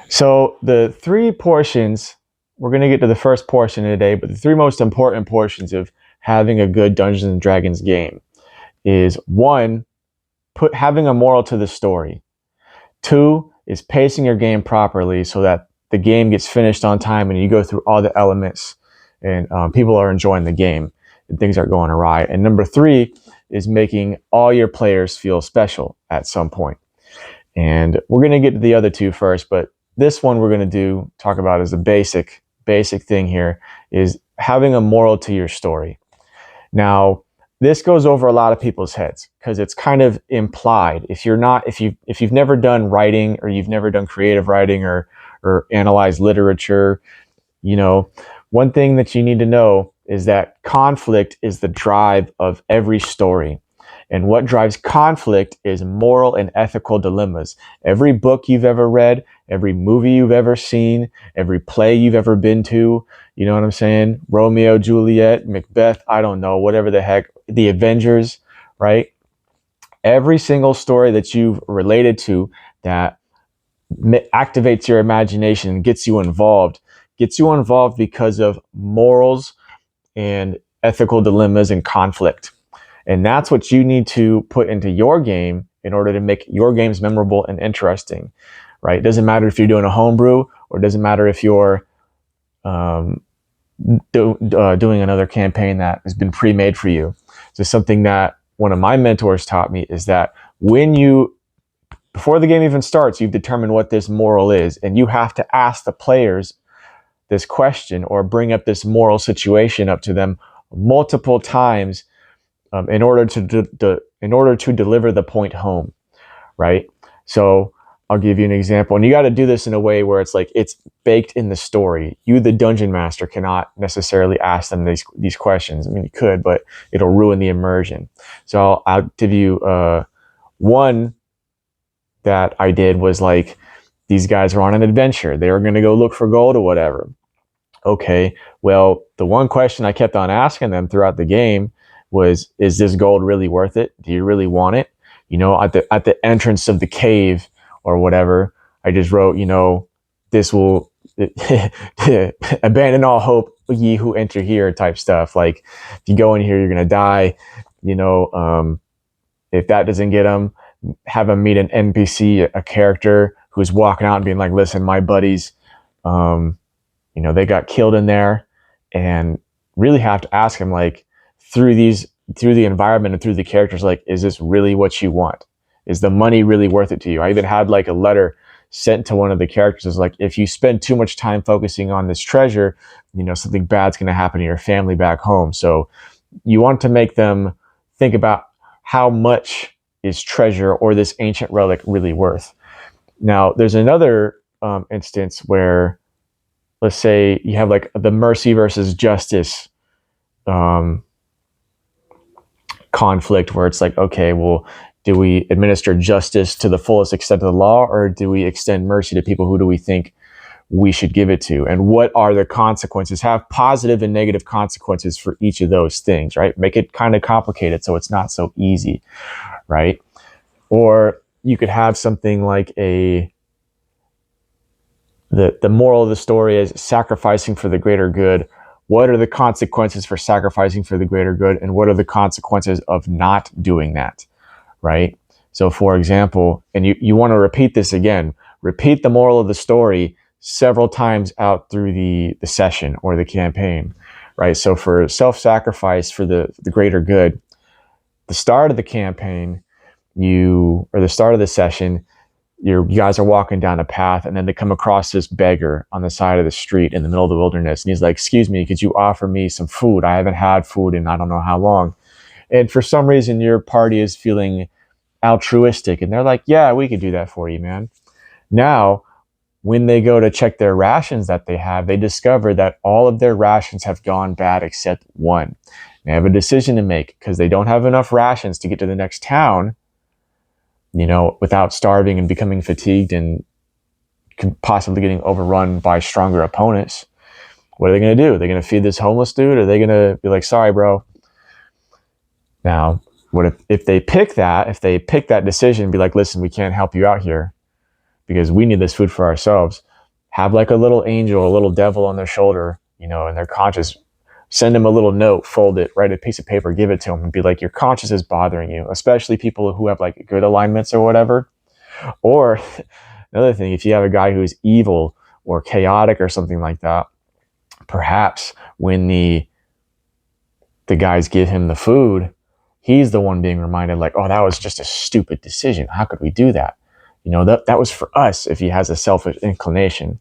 So the three portions, we're going to get to the first portion today, but the three most important portions of having a good Dungeons and Dragons game is one, having a moral to the story. Two is pacing your game properly so that the game gets finished on time and you go through all the elements and people are enjoying the game and things aren't going awry. And number three is making all your players feel special at some point. And we're going to get to the other two first, but this one we're going to talk about as a basic thing here is having a moral to your story. Now, this goes over a lot of people's heads because it's kind of implied. If you've never done writing or you've never done creative writing or analyzed literature, you know, one thing that you need to know is that conflict is the drive of every story. And what drives conflict is moral and ethical dilemmas. Every book you've ever read, every movie you've ever seen, every play you've ever been to, you know what I'm saying? Romeo, Juliet, Macbeth, I don't know, whatever the heck, the Avengers, right? Every single story that you've related to that activates your imagination and gets you involved because of morals and ethical dilemmas and conflict. And that's what you need to put into your game in order to make your games memorable and interesting, right? It doesn't matter if you're doing a homebrew or it doesn't matter if you're doing another campaign that has been pre-made for you. So something that one of my mentors taught me is that before the game even starts, you've determined what this moral is, and you have to ask the players this question or bring up this moral situation up to them multiple times in order to deliver the point home, right? So I'll give you an example, and you got to do this in a way where it's like it's baked in the story. You, the dungeon master, cannot necessarily ask them these questions. I mean, you could, but it'll ruin the immersion. So I'll give you one that I did was like these guys are on an adventure. They were going to go look for gold or whatever. Okay, well, the one question I kept on asking them throughout the game was, is this gold really worth it? Do you really want it? You know, at the entrance of the cave or whatever, I just wrote, you know, this will abandon all hope, ye who enter here, type stuff. Like, if you go in here, you're gonna die. You know, if that doesn't get them, have them meet an NPC, a character who's walking out and being like, listen, my buddies, you know, they got killed in there, and really have to ask him, like, through the environment and through the characters, like, is this really what you want? Is the money really worth it to you? I even had like a letter sent to one of the characters. It's like, if you spend too much time focusing on this treasure, you know, something bad's going to happen to your family back home. So you want to make them think about how much is treasure or this ancient relic really worth. Now, there's another instance where, let's say you have like the mercy versus justice conflict, where it's like, okay, well, do we administer justice to the fullest extent of the law, or do we extend mercy to people? Who do we think we should give it to? And what are the consequences? Have positive and negative consequences for each of those things, right? Make it kind of complicated so it's not so easy, right? Or you could have something like the moral of the story is sacrificing for the greater good. What are the consequences for sacrificing for the greater good, and what are the consequences of not doing that, right? So, for example, and you want to repeat this again, repeat the moral of the story several times out through the session or the campaign, right? So for self-sacrifice for the greater good, the start of the campaign, or the start of the session, you guys are walking down a path, and then they come across this beggar on the side of the street in the middle of the wilderness. And he's like, excuse me, could you offer me some food? I haven't had food in I don't know how long. And for some reason, your party is feeling altruistic, and they're like, yeah, we could do that for you, man. Now, when they go to check their rations that they have, they discover that all of their rations have gone bad except one. They have a decision to make because they don't have enough rations to get to the next town, you know, without starving and becoming fatigued and possibly getting overrun by stronger opponents. What are they going to do? Are they going to feed this homeless dude? Or are they going to be like, sorry, bro? Now, what if they pick that decision, be like, listen, we can't help you out here because we need this food for ourselves. have like a little angel, a little devil on their shoulder, you know, and their conscience. Send them a little note, fold it, write a piece of paper, give it to them, and be like, your conscience is bothering you, especially people who have like good alignments or whatever. Or another thing, if you have a guy who's evil or chaotic or something like that, perhaps when the guys give him the food, he's the one being reminded, like, oh, that was just a stupid decision. How could we do that? You know, that was for us, if he has a selfish inclination.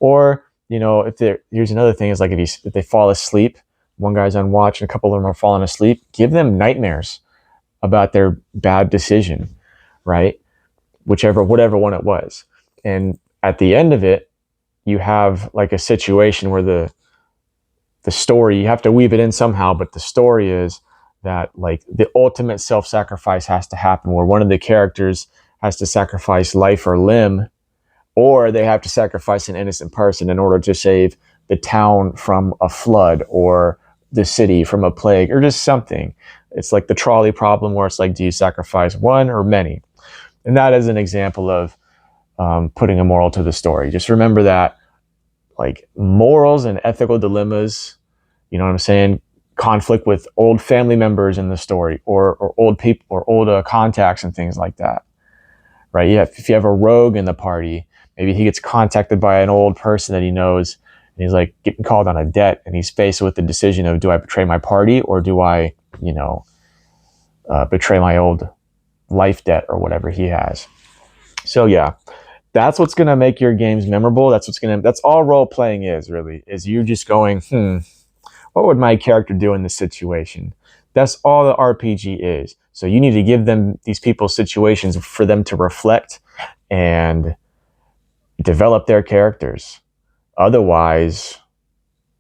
Or, you know, here's another thing is like if they fall asleep, one guy's on watch and a couple of them are falling asleep, give them nightmares about their bad decision, right? Whatever one it was. And at the end of it, you have like a situation where the story, you have to weave it in somehow, but the story is that like the ultimate self-sacrifice has to happen, where one of the characters has to sacrifice life or limb, or they have to sacrifice an innocent person in order to save the town from a flood, or the city from a plague, or just something. It's like the trolley problem, where it's like, do you sacrifice one or many? And that is an example of putting a moral to the story. Just remember that, like, morals and ethical dilemmas, you know what I'm saying, conflict with old family members in the story, or old people, or old contacts and things like that, right? Yeah, if you have a rogue in the party, maybe he gets contacted by an old person that he knows, and he's like getting called on a debt, and he's faced with the decision of, do I betray my party, or do I, you know, betray my old life debt or whatever he has? So yeah, that's what's gonna make your games memorable. That's all role playing is, really, is you just going, what would my character do in this situation? That's all the RPG is. So you need to give them, these people, situations for them to reflect and develop their characters. Otherwise,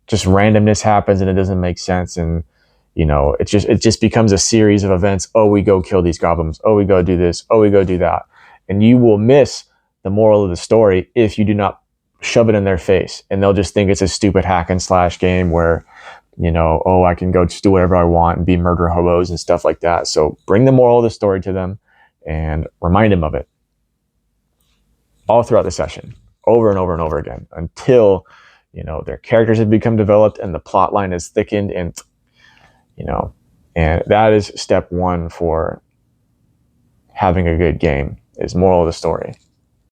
just randomness happens and it doesn't make sense, and you know, it just becomes a series of events. Oh, we go kill these goblins. Oh, we go do this. Oh, we go do that. And you will miss the moral of the story if you do not shove it in their face, and they'll just think it's a stupid hack and slash game where, you know, oh, I can go just do whatever I want and be murder hobos and stuff like that. So bring the moral of the story to them and remind them of it all throughout the session, over and over and over again, until, you know, their characters have become developed and the plot line is thickened, and, you know, and that is step one for having a good game, is moral of the story.